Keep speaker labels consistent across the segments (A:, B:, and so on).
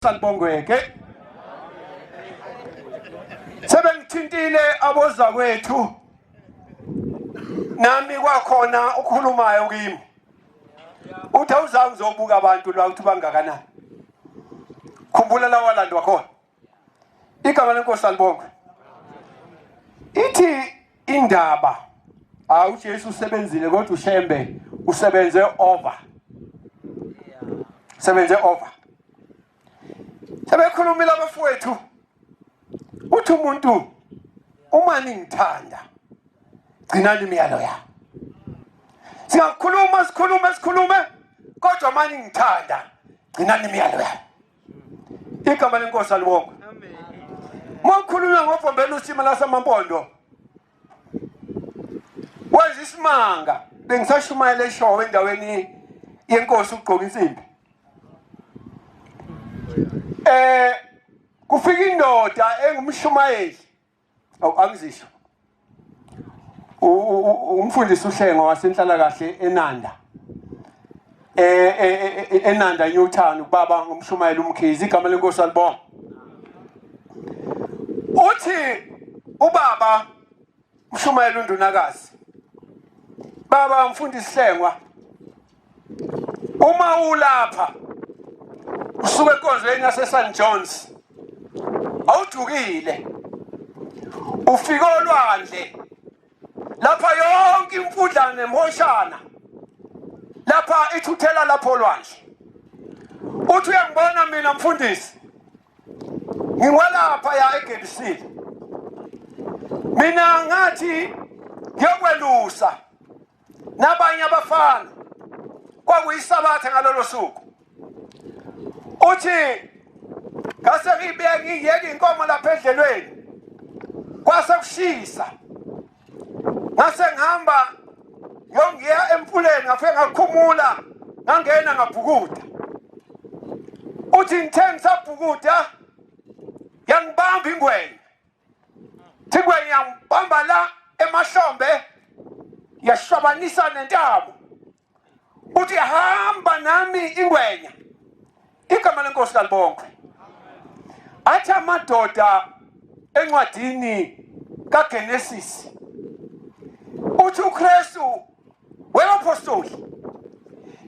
A: Salibongweke sebengithintile aboza kwethu nami kwakhona ukukhulumayo kimi uthi awuzange uzobuka abantu la ukuthi bangakanani khumbula la walandwa khona igama lenkosi salibongwe ithi indaba uJesu usebenzile kodwa uShembe usebenze over sebekhulumile abafowethu uthi umuntu uma ningithanda gcinani imiyalo yami singakhuluma sikhulume kodwa manje ngithanda gcinani imiyalo yami igama lenkosi alibonke amen makhulunywa ngovombela usimo lasemampondo wenza isimanga bengisashumayela eshowe endaweni yenkosi ugqoka insimbi kufika indoda engumshumayeli angizisho umfundisi uHlengo wasenhlala kahle eNanda eNanda Newtown ubaba ngumshumayeli umkhizi igama lenkosi alibonga uthi ubaba umshumayeli undunakazi baba umfundisi Hlengwa uma ulapha usuke enkonzweni yase St John's awujukile ufika olwandle lapha yonke imfudla nemhoshana lapha ithuthela lapho olwandle uthi uyangibona mina mfundisi ngingwalapha ya eGenesisi mina ngathi ngiyokwelusa nabanye abafana kwakuyisabatha ngalolo suku uthi ngase ngibeke ngiyeke inkomo lapha edlelweni kwase kushisa ngase ngihamba ngiya emfuleni ngafike ngakhumula ngangena ngabhukuda uthi ngithe ngisabhukuda yangibamba ingwenya thingwenya yangibamba la emahlombe yashwabanisa nentamo uthi hamba nami ingwenya igama lenkosi kalibongwe athi amadoda encwadini kaGenesis uthi uKristu webapostoli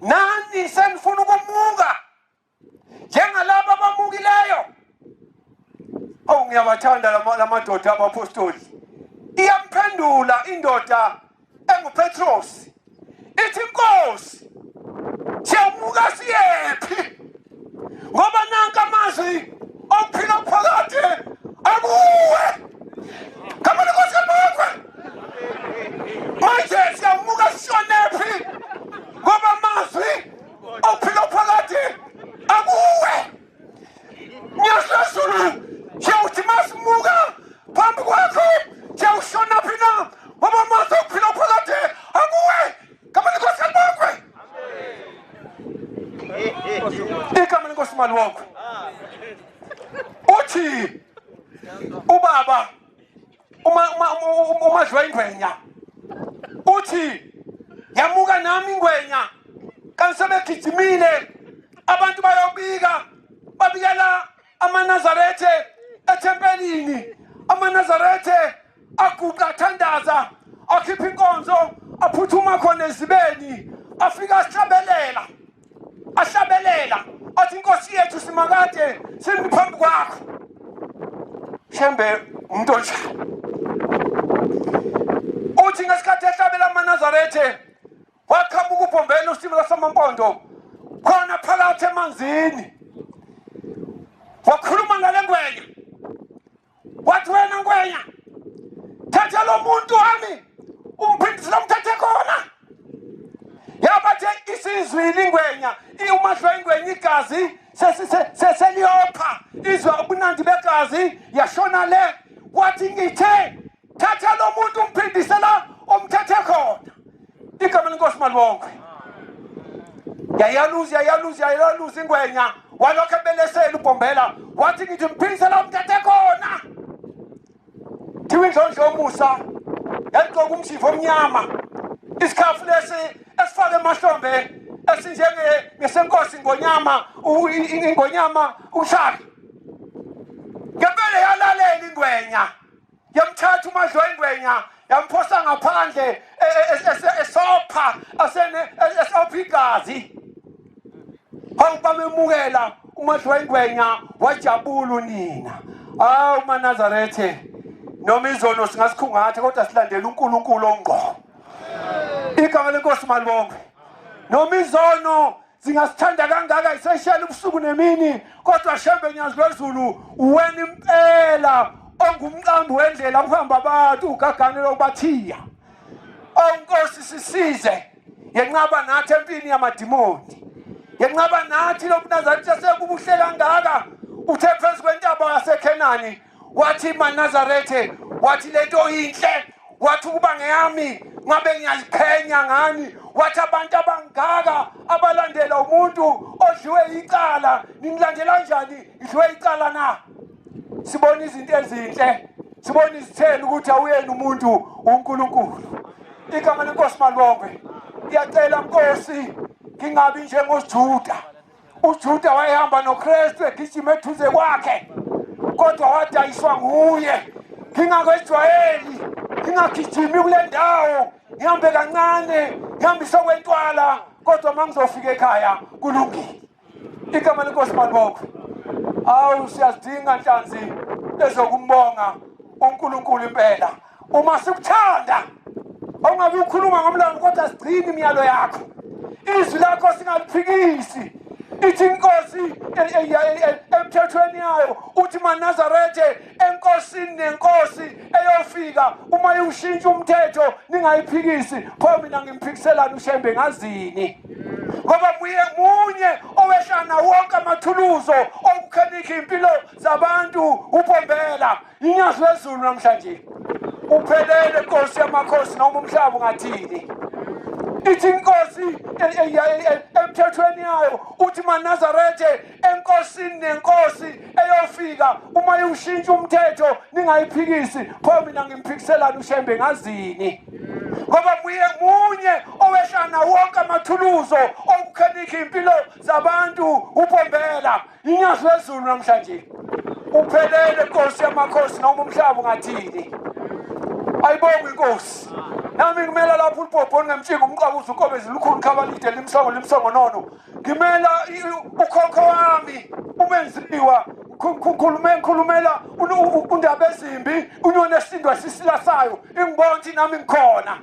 A: nani senifuna ukumuka njengalabo abamukileyo ngiyabathanda lamadoda abapostoli iyamphendula indoda enguPetros ithi Nkosi siyamuka siyephi ngoba nanka amazwi okuphila phakathi akuwe kama lenkosi kalibongwe manje siyamuka sishonephi ngoba amazwi okuphila phakathi akuwe nyasasulu siyawuthi masimuka phambi kwakho siyawushona phina ngoba amazwi okuphila phakathi akuwe kama lenkosi kalibongwe igama lenkosi malibongwe uthi ubaba umadlwa ingwenya uthi yamuka nami ingwenya kanisebegijimile abantu bayobika babikela amanazarethe ethempelini amanazarethe aguqa athandaza akhipha inkonzo aphuthuma khona ezibeni afika ahlabelela athi inkosi yethu simakade simiphambi kwakho Shembe umuntu onjani uthi ngesikhathi ehlabela amanazarethe waqhamuka ubhombela usimo lasemampondo khona phakathi emanzini wakhuluma ngale ngwenya wathi wena ngwenya thatha lo muntu wami umphindisela umthathe khona yabathe isizwi lingwenya umadlwa ingwenya igazi seseliyopha izwa ubunandi begazi yashona le wathi ngithe thatha lo muntu umphindisela umthathe khona igama lenkosi malibongwe yayaluza ingwenya walokho ebelesela ubhombela wathi ngithi mphindisela umthathe khona thiwe indlondlo yomusa yagqoka umshivo omnyama isikhafu lesi esifake emahlombe esinjenge ngesenkosi Ngonyama Ingonyama uShaka. Ngempela yalalela ingwenya. Yamthatha uMadlo ingwenya, yamphosa ngaphandle esopha esopha igazi. Hawu bamemukela uMadlo ingwenya wajabula unina. Hawu maNazarethe noma izono singasikhungatha kodwa silandela uNkulunkulu ongqo. Igama lenkosi malibongwe. Noma izono zingasithanda kangaka iseshela ubusuku nemini kodwa Shembe nyazi lwezulu uwena impela ongumqambi wendlela ukuhamba abantu ugagane lokubathiya. Onkosi sisize yenqaba nathi empini yamadimoni. Yenqaba nathi lobuNazarethe sekubuhle kangaka uthe phezu kwentaba yaseKhenani wathi maNazarethe wathi lento inhle wathi ukuba ngeyami ngabe ngiyaziqhenya ngani wathi abantu abangaka abalandela umuntu odliwe icala ningilandela kanjani idliwe icala na. Sibona izinto ezinhle sibona izithelo ukuthi awuyena umuntu uNkulunkulu. Igama lenkosi malibongwe. Ngiyacela Nkosi ngingabi njengoJuda. uJuda wayehamba noKristu egijima eduze kwakhe kodwa wadayiswa nguye. Ngingakwejwayeli ngingagijimi kule ndawo ngihambe kancane ngihambe sokwentwala kodwa mangizofika ekhaya kulungile. Igama lenkosi malibongwe. Awu siyadinga nhlanzi ezokumbonga uNkulunkulu impela. Uma sikuthanda awungabe ukhuluma ngomlomo kodwa sigcina imiyalo yakho. Izwi lakho singaliphikisi. Ithi inkosi emthethweni yayo uthi maNazarethe enkosini nenkosi eyofika uma yushintsha umthetho ningayiphikisi. Pho mina ngimphikisela uShembe ngazini ngoba munye owehlana wonke amathuluzo okukhanika impilo zabantu ubombela inyazi lezulu namhlanje. Uphelele Nkosi yamakhosi noma umhlaba ungathini. Ithi inkosi emthethweni yayo uthi maNazarethe enkosini nenkosi eyofika uma yushintsha umthetho ningayiphikisi. Pho mina ngimphikisela uShembe ngazini ngoba munye owehlana wonke amathuluzo okukhanika impilo zabantu ubombela inyazi lezulu namhlanje. Uphelele Nkosi yamakhosi noma umhlaba ungathini. Ayibonge inkosi. Nami ngimela lapho uLibhobhoni ngemtshinga umqabuzo unkobezi lukhulu khabalide limsongo nono. Ngimela ukhokho wami umenziwa ngikhulumela undaba ezimbi unyone esindwa sisilasayo ingibonthi nami ngikhona.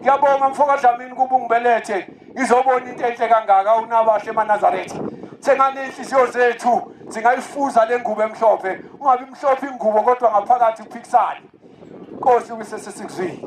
A: Ngiyabonga mfoka Dlamini kuba ungibelethe ngizobona into enhle kangaka unabahle maNazarethe. Sengane inhliziyo zethu zingayifuza le ngubo emhlophe ungabi mhlophe ingubo kodwa ngaphakathi uphikisane. Nkosi wisesizwini.